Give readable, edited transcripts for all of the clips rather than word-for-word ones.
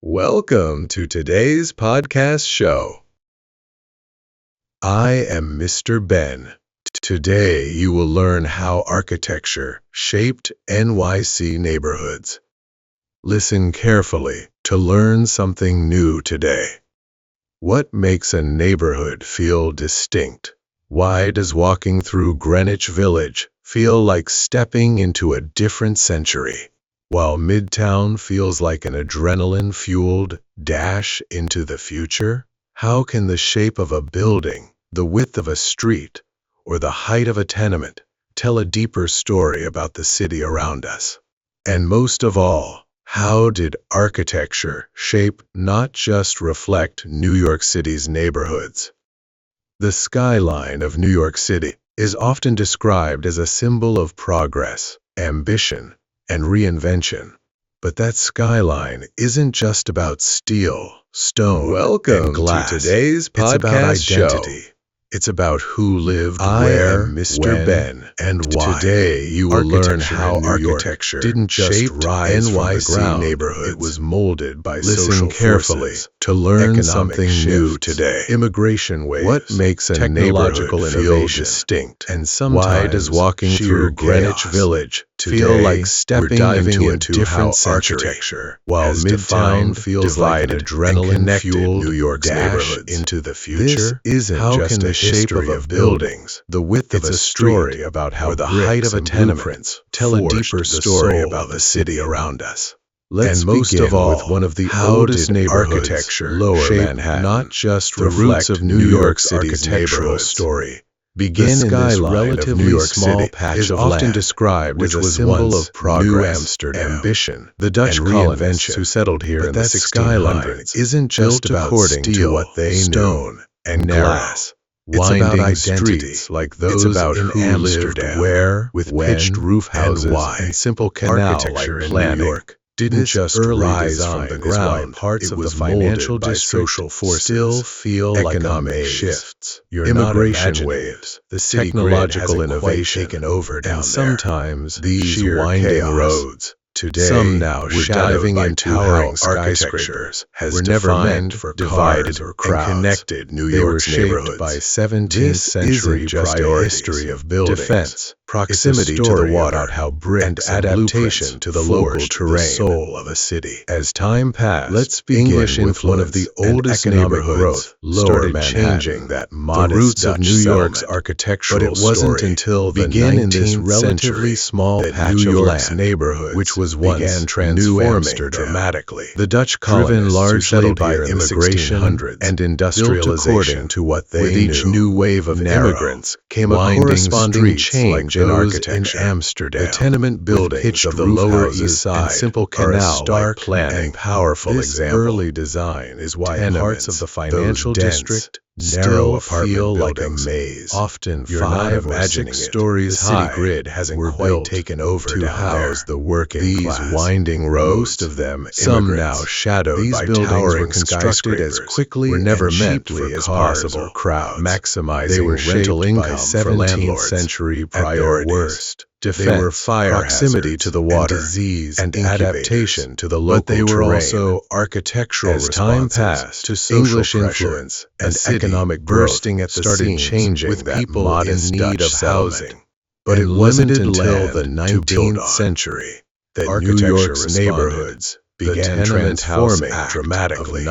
Welcome to today's podcast show. I am Mr. Ben. Today you will learn how architecture shaped NYC neighborhoods. Listen carefully to learn something new today. What makes a neighborhood feel distinct? Why does walking through Greenwich Village feel like stepping into a different century, while Midtown feels like an adrenaline-fueled dash into the future? How can the shape of a building, the width of a street, or the height of a tenement tell a deeper story about the city around us? And most of all, how did architecture shape, not just reflect, New York City's neighborhoods? The skyline of New York City is often described as a symbol of progress, ambition, and reinvention. But that skyline isn't just about steel, stone, and glass. To today's podcast show. It's about who lived where, Mr. When, Ben, and why. Today you will learn how architecture didn't just rise from the ground. Neighborhoods. It was molded by social forces to learn something new today. Immigration waves. What makes a neighborhood feel distinct? And sometimes why does walking through Greenwich Village feel like stepping into a different architecture, while Midtown feels like an adrenaline-fueled New York's neighborhoods into the future? This isn't just a shape of buildings, the width of a story about how the height of a tenement tell a deeper story about the city around us. Let's begin with one of the oldest neighborhoods, Lower Manhattan, not just the roots of New York City's architectural story. Begin in this relatively small patch is of often land, described as a symbol of progress, New Amsterdam, ambition, the Dutch colonists who settled here in the 1600s. Isn't just about according to what they knew, and glass. It's about identities like those in Amsterdam, where, with pitched roof houses and simple canal-like planning, New York didn't just rise from the ground. Parts of the financial district social forces still feel economic shifts. Immigration waves, the technological innovation taken over down and sometimes these winding roads. Today, some now diving into how skyscrapers were never meant for divided or crowds, and connected New York's neighborhoods by 17th century priorities, history of buildings, defense, proximity to the water, how bricks and adaptation to the local terrain, the soul of a city. As time passed, let's begin English with one of the oldest neighborhoods started changing that modest roots Dutch of New York's architectural story. But it wasn't until the 19th century small patch of land, neighborhood, which was once transforming dramatically. The Dutch colonists, largely by immigration and industrialization, according to what they knew. With each new wave of immigrants came a corresponding change in architecture. In Amsterdam, the tenement buildings of the Lower East Side, simple canal-like planning, powerful example. Early design is why parts of the financial district still feel like a maze. Often 5 magic stories high. City grid hasn't quite taken over to house the working class. These winding rows, most of them some now shadowed by towering constructed as quickly were never meant for as possible crowds, maximizing rental income for landlords. 17th century priorities. Worst. Defense, they were fire proximity to the water, disease, and adaptation to the local terrain. But they were also architectural as time passed to English influence and economic bursting at the started changing with people in need of housing. But it wasn't until the 19th century that New York's neighborhoods began transforming dramatically,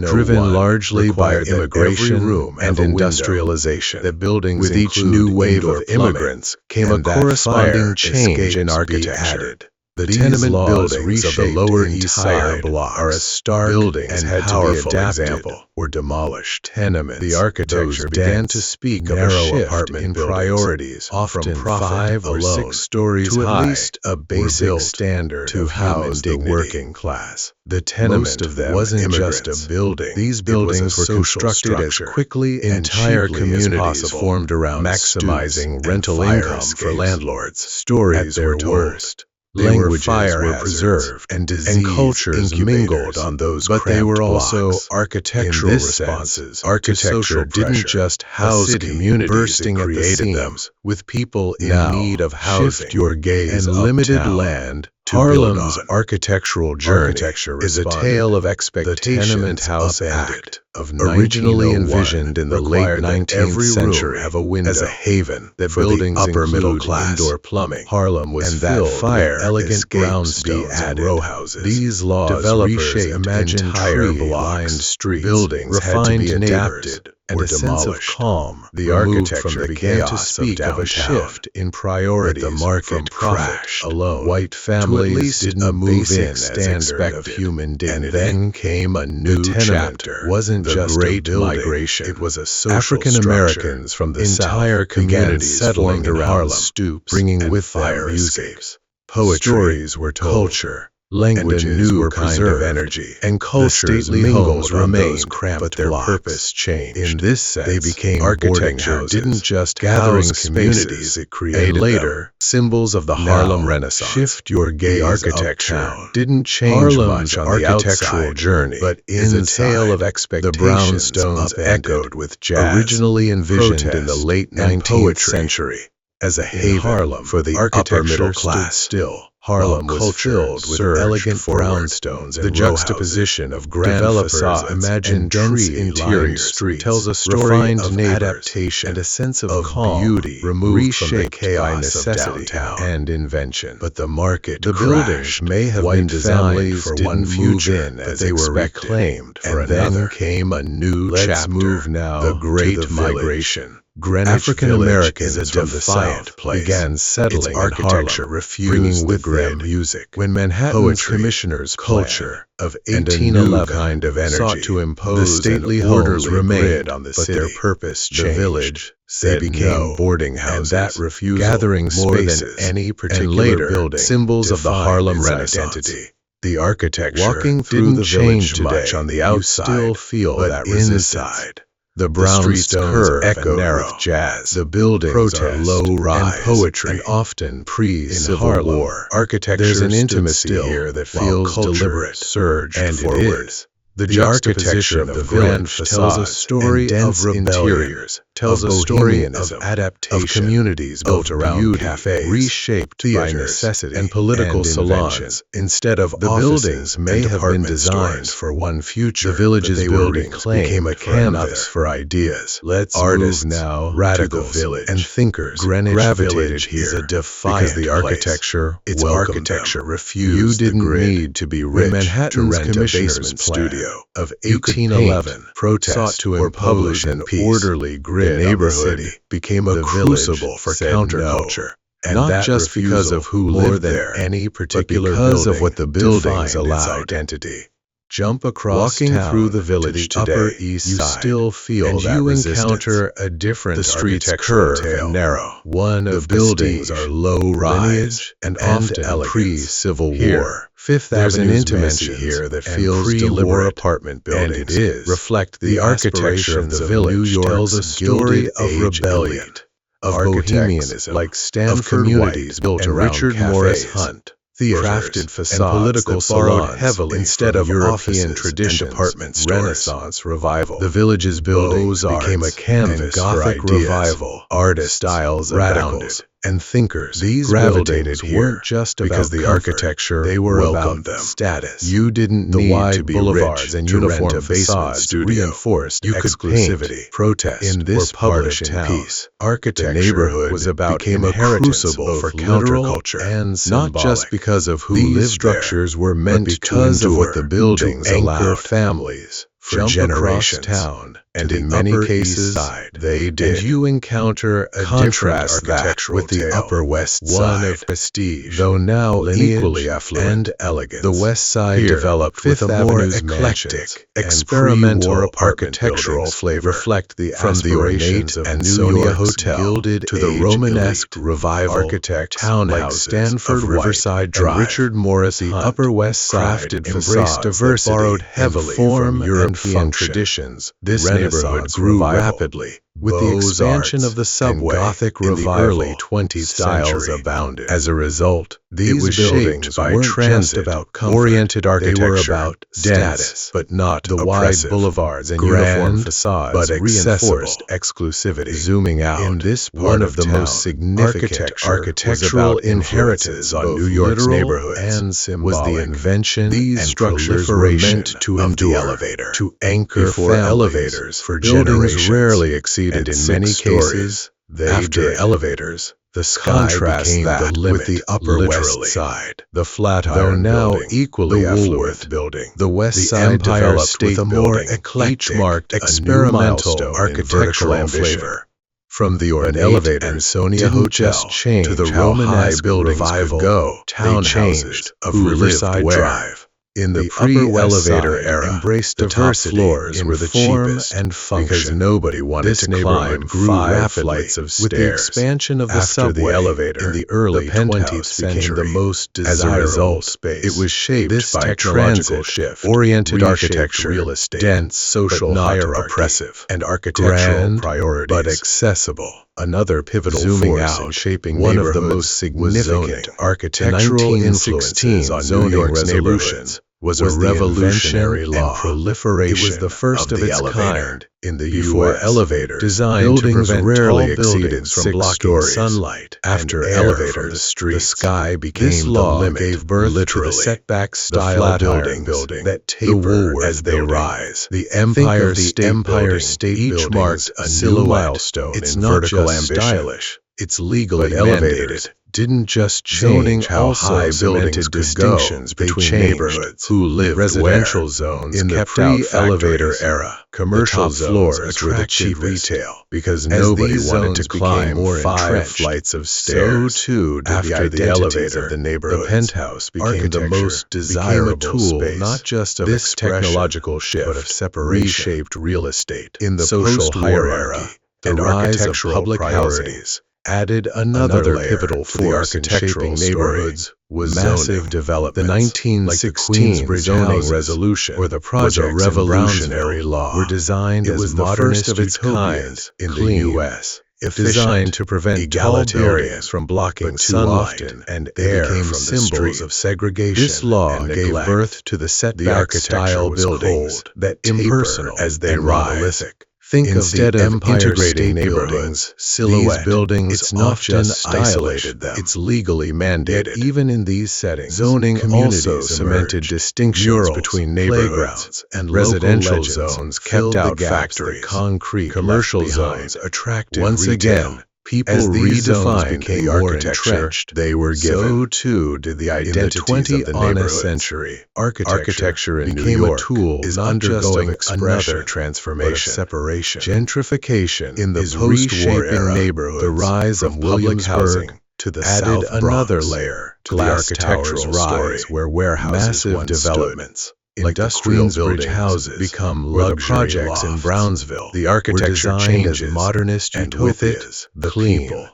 driven largely by immigration and industrialization. The buildings with each new wave of immigrants came a corresponding change in architecture. The tenement buildings of the Lower East Side are a stark and powerful example, or demolished. Tenements, the architecture began to speak of a shift in priorities, often from 5 or 6 stories to at least a basic standard to house the working class. The tenement wasn't just a building. These buildings were constructed as quickly entire communities formed around maximizing rental income for landlords. Stories were worst. Languages were preserved, and cultures mingled on those but they were also architectural responses. Architecture didn't just house communities, bursting at the seams with people in need of housing. Shift your gaze and limited land, Harlem's architectural journey is a tale of expectation. The tenement house act of originally envisioned in the late 19th century have a window as a haven that for buildings the upper middle include class. indoor plumbing. Harlem was and that filled fire with elegant escapes brownstones be and added. row houses. These laws Developers reshaped imagined entire tree-lined blocks. streets, Buildings had to refined be neighbors, adapted and or a sense of demolished. calm. The removed architecture from the began to chaos speak of a downtown. shift in priorities. But the market from profit crashed alone. White to at families least didn't a move basic in as standard expected. of human dignity. And then came a new The tenement chapter. wasn't The just a Great building. Migration. It was a social African Americans from the Entire South began communities settling formed in around Harlem, stoops, bringing and with fire them music, escapes. poetry, Stories were told, culture, languages and a new were kind of preserved, energy. and cultures The stately mingled homes on those remained, cramped but their blocks. purpose changed. In this sense, They became architecture boarding houses, didn't just gathering house communities, spaces, it created and later, them. symbols of the Now, Harlem Renaissance. shift your gaze The architecture uptown. didn't change Harlem's much on the architectural outside, journey but is a inside, tale of the expectations brownstones upended, echoed with jazz, originally envisioned in the protest, late and 19th poetry. century As a in haven Harlem for the architecture upper middle stood class. still. Harlem While was culture filled with surged elegant forward. brownstones and The row juxtaposition houses. of grand Developers facades imagined and dense tree-lined interior streets, tells a story refined of neighbors, adaptation and a sense of calm, beauty removed from the reshaped by chaos of necessity downtown. and invention. But the market The buildings crashed. may have White been designed families for didn't one move future, in but as they were expected, reclaimed for and another. then came a new Let's chapter. move now The Great to the village. Migration. Greenwich African Village Americans is a from the defiant South place. began settling Its in architecture Harlem, refused bringing with the grid. them music. When Manhattan's Poetry, commissioners' culture of and a 1811 new kind of energy sought to impose the stately an homes orderly remained grid on the but city. their purpose The changed. village They said became no, boarding houses, and that refusal, gathering more spaces, than any particular and later building, symbols of the defined Harlem its Renaissance. identity. The architecture Walking through didn't the change village much today, on the you outside, still feel but that resistance. inside. The The streets brownstones curve and echoed narrow. with jazz. The buildings protest, are low-rise and poetry, and often pre-Civil Harlem, War. architecture There's an stood intimacy still, here that while feels culture deliberate, surged and forward. it is. The The architecture juxtaposition of of the the grand village tells a facades story and dense of rebellion, interiors, tells of a story of bohemianism, adaptation, of communities built of around beauty, cafes, reshaped by theaters, necessity, and political and salons. invention. Instead of The offices buildings may and have been department designed stores. for one future. The village's but they were buildings reclaimed became a for another. canvas for ideas. Let's Artists, move now radicals, to the village. and thinkers Greenwich gravitated Village here is a defiant because the place. architecture, Its welcomed architecture them. refused You the didn't grid. need to be When rich Manhattan's to rent a commissioner's basement plan studio of You could 1811 paint, protest sought to or impose publish an in peace. orderly grid The on the neighborhood city. became a The village crucible for said counterculture. And Not that just because refusal, of who more lived than there, any but particular because building of what the buildings defined its allowed. identity. Jump across Walking town through the to village the today, Upper East you Side, still feel and that you resistance. encounter a different The streets architectural curve tale. and narrow. One The of buildings prestige, are low-rise lineage, and and often elegance. pre-Civil Here, War. Fifth there's an Avenue's intimacy mansions here that and feels pre-war deliberate, apartment buildings and it is. reflect The the architecture aspirations of the of village New York's tells a story Gilded of Age rebellion, elite, of architects bohemianism, like Stanford of communities White built and around Richard cafes, Morris Hunt, theaters, crafted facades and political that borrowed salons heavily instead from of European offices traditions. and department stores. Renaissance revival. The village's buildings Beaux-Arts became a canvas and for Gothic ideas. revival. Artists, Styles radicals, abounded. and thinkers These gravitated buildings here weren't just because about the comfort. architecture They were welcomed about them. status. You didn't The need wide to be boulevards rich and to rent uniform a basement facades studio. reinforced You could exclusivity, paint, protest, in this or publish part of in town. peace. Architecture The neighborhood was about became a inheritance, crucible both for literal counterculture and not just symbolic. because of who These lived structures were there, meant but because to of endure, what the buildings to anchor allowed. families for Jump generations. across town, And to in the many Upper cases, East Side, they did. and you encounter a Contrast different that architectural with the tale. Upper West One Side. of prestige, Though now lineage, equally affluent and elegance. the West Side Here, developed Fifth with a more Avenue's eclectic, mansions experimental and pre-war architectural buildings flavor, reflect the from the ornate aspirations of and New Sonia York's Hotel Gilded to the Age Romanesque elite. revival Architects townhouses like Stanford of White Riverside and Drive, Richard Morris the Hunt, Upper West Side crafted embraced facades diversity that borrowed in heavily form from and European function. traditions. This Renaissance neighborhood grew revival rapidly, With the expansion of the subway, Gothic in the revival, early 20th styles century abounded. As a result, These it was buildings shaped by weren't just transit about comfort. oriented They were architecture, about dense, status, but not the wide oppressive, boulevards and grand, uniform facades but reinforced accessible exclusivity. Zooming out, In this part one of of the town, most significant architectural was about inheritances on both New York's literal neighborhoods and was the symbolic. invention These and structures were proliferation meant to of the endure, elevator, to anchor before families elevators for buildings generations. rarely exceeded And in 6 many stories. cases, They after did. elevators, The contrast sky became that the with limit, the Upper literally. West Side, The Flatiron though now building, equally the affluent Woolworth building, the West the Side Empire developed State with a more Building, eclectic, each marked a new experimental milestone in architectural vertical flavor. flavor. From the But ornate elevators Ansonia didn't Hotel just change to the how Romanesque high buildings revival could go, they townhouses changed of who lived Riverside where. Drive. In the The Upper West pre-elevator Side era, embraced the top diversity floors in were the form cheapest and because function. nobody wanted This to neighborhood climb grew 5 rapidly flights of with stairs. the expansion of the After subway. the elevator, In the early the penthouse 20th became century, the most as a desirable result, space. it was shaped This by technological transit, shift, oriented reshaped architecture, real estate, dense social but not hierarchy, oppressive, and architectural grand, priorities. but accessible. Another pivotal Zooming force out, in shaping one of the neighborhoods most was significant zoning. architectural The influences 1916 on New zoning York's resolution neighborhoods was a was the revolutionary invention law. and proliferation It was the first of the its elevator. kind in the Before U.S. elevators, designed buildings to prevent rarely tall exceeded buildings from 6 blocking stories. sunlight. After and air elevators, from the the streets, sky became this the law limit, gave birth literally. to the setback The style Flatiron buildings the that taper Woolworth as they building, rise. the Think Empire of the State Empire Building, State each buildings marked a a silhouette. new milestone It's in not vertical just ambition. stylish, it's legally But elevators mandated. Didn't just Zoning change how also high cemented buildings could distinctions go. They between changed neighborhoods, who lived residential where. zones In the kept out pre-elevator factories. era, Commercial the top zones floors were the attracted cheapest retail because as nobody these wanted zones to climb became more 5 entrenched. flights of So stairs. too did After the the elevator of the the neighborhoods, penthouse became the architecture most desirable became a tool space, not just of this expression, technological shift, but of separation. reshaped real estate In the social post-war hierarchy era, and the rise of architectural public priorities housing added another layer pivotal to the force in architectural shaping story. neighborhoods was Massive zoning. development. The 1916 Queensbridge zoning houses, resolution or the was a projects in revolutionary Brownsville, law. were designed It as was the modernist first of its utopias kind in the clean, U.S. designed to prevent tall egalitarian, buildings from blocking but too sunlight often and they air became from the symbols street. of segregation. This law and gave neglect. birth to the The setback architecture style was buildings cold, that impersonal taper as they and rise. monolithic. Think Instead of the of Empire integrating State neighborhoods, Building's silhouette. these buildings It's not often just stylish, isolated them. it's legally mandated. Yet even in these settings, Zoning communities also cemented emerged. distinctions Murals, between neighborhoods playgrounds, and residential local legends zones filled kept the out gaps factories. that concrete Commercial left behind. zones attracted Once retail. again, people As these zones redefined became the more architecture entrenched, they were given. So too did the identities of the neighborhoods. century. Architecture in New became York a tool is not just undergoing of expression, another transformation. but of separation. Gentrification In the is post-war reshaping era, neighborhoods. the rise from of public Williamsburg housing to the added South another Bronx, layer to the glass architectural towers rise story. where warehouses Massive once developments, stood. Like industrial the Queensbridge buildings houses become or the luxury projects in lofts. Brownsville. The architecture were designed changes, as modernist and with it, utopias, the clean, people.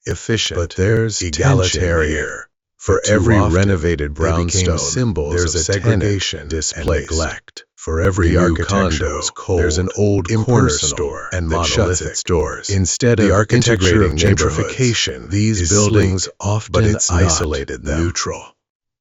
efficient, But there's egalitarian. here. For Too every often, renovated they became brownstone, symbols there's of a segregation tenant displaced. and neglect. For every The new architecture condo, is cold, there's an old corner impersonal, store and that monolithic. shuts its doors. Instead The of architecture of integrating gentrification, these is buildings sleek, often but it's isolated not them. neutral.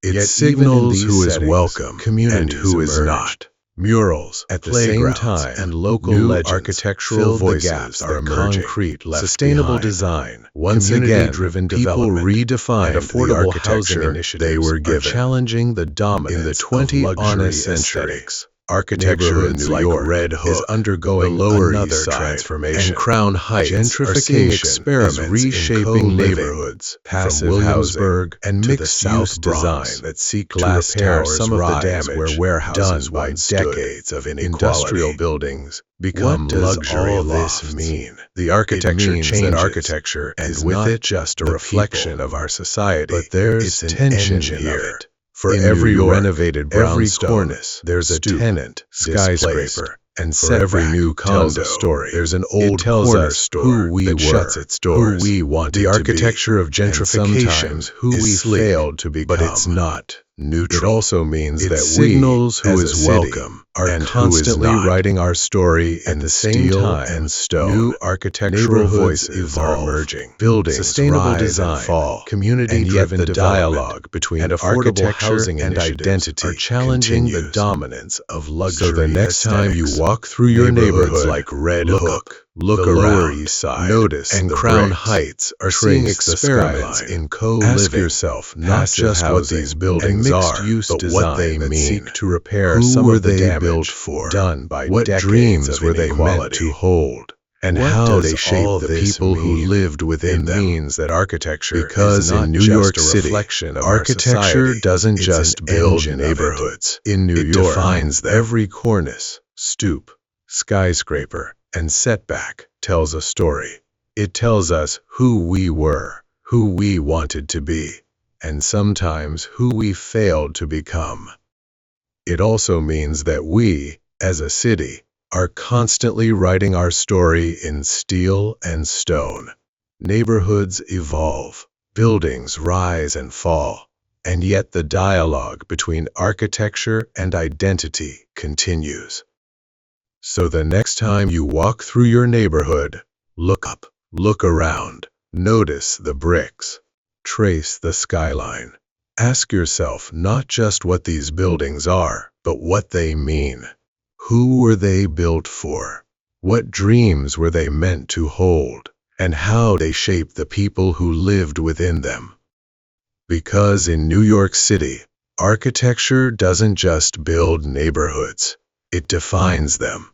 It Yet signals even in who these is settings, welcome and communities who is emerged. not. Murals At the same playgrounds, time, and local new legends architectural filled the voices gaps are that emerging. concrete left Sustainable behind. design, Once again, community-driven people development, redefined and affordable the housing architecture initiatives they were are given. challenging the dominance In the of 20th luxury century, aesthetics. Architecture in Neighborhoods New like York Red is Hook, undergoing the Lower another East Side, transformation. and Crown Heights Gentrification are seeing is experiments reshaping in neighborhoods, passive from Williamsburg housing and to the mixed-use South Bronx design that seek glass to repair towers some of the rise damage where warehouses done by once stood. decades of Industrial inequality. buildings become What does luxury all lofts. this mean? The architecture means that changes, architecture and is with not it just a the reflection people, of our society. but there's it's an tension engine here. of it. For In every New York, renovated every brownstone, cornice, there's a stoop, tenant, skyscraper, displaced, and for every setback new tells condo, a story. there's an It old tells corner us store who we that were, shuts its doors. who we wanted The to be, architecture of and gentrification sometimes who is we sleek, failed to become. but it's not. neutral. It also means It that signals we, who as is a city, welcome are and constantly who is not. writing our story At in the same steel time, and stone. new architectural Neighborhoods voices evolve, are emerging. buildings Sustainable rise design, and fall, community-driven and yet the development, dialogue between and affordable architecture housing and initiatives identity are challenging the continues. dominance of luxury So the next time you aesthetics. walk through your Neighborhoods neighborhood, like Red look Hook, up, look the around, Lower East Side, notice and the Crown bricks, Heights are trace seeing the experiments skyline. in co-living. Ask yourself not passive just what housing, these and buildings are, mixed-use but design what they that mean. seek to repair Who some were of the they damage built for? done by What decades dreams of were they meant inequality. to hold? And What how does they shaped all the this people who mean? lived within It them? means that architecture Because is not in New just York a City, reflection of architecture our society. doesn't It's just an build engine of it. neighborhoods. In New It York, defines them. every cornice, stoop, skyscraper, and setback tells a story. It tells us who we were, who we wanted to be, and sometimes who we failed to become. It also means that we, as a city, are constantly writing our story in steel and stone. Neighborhoods evolve, buildings rise and fall, and yet the dialogue between architecture and identity continues. So the next time you walk through your neighborhood, look up, look around, notice the bricks, trace the skyline. Ask yourself not just what these buildings are, but what they mean. Who were they built for? What dreams were they meant to hold? And how they shaped the people who lived within them. Because in New York City, architecture doesn't just build neighborhoods, it defines them.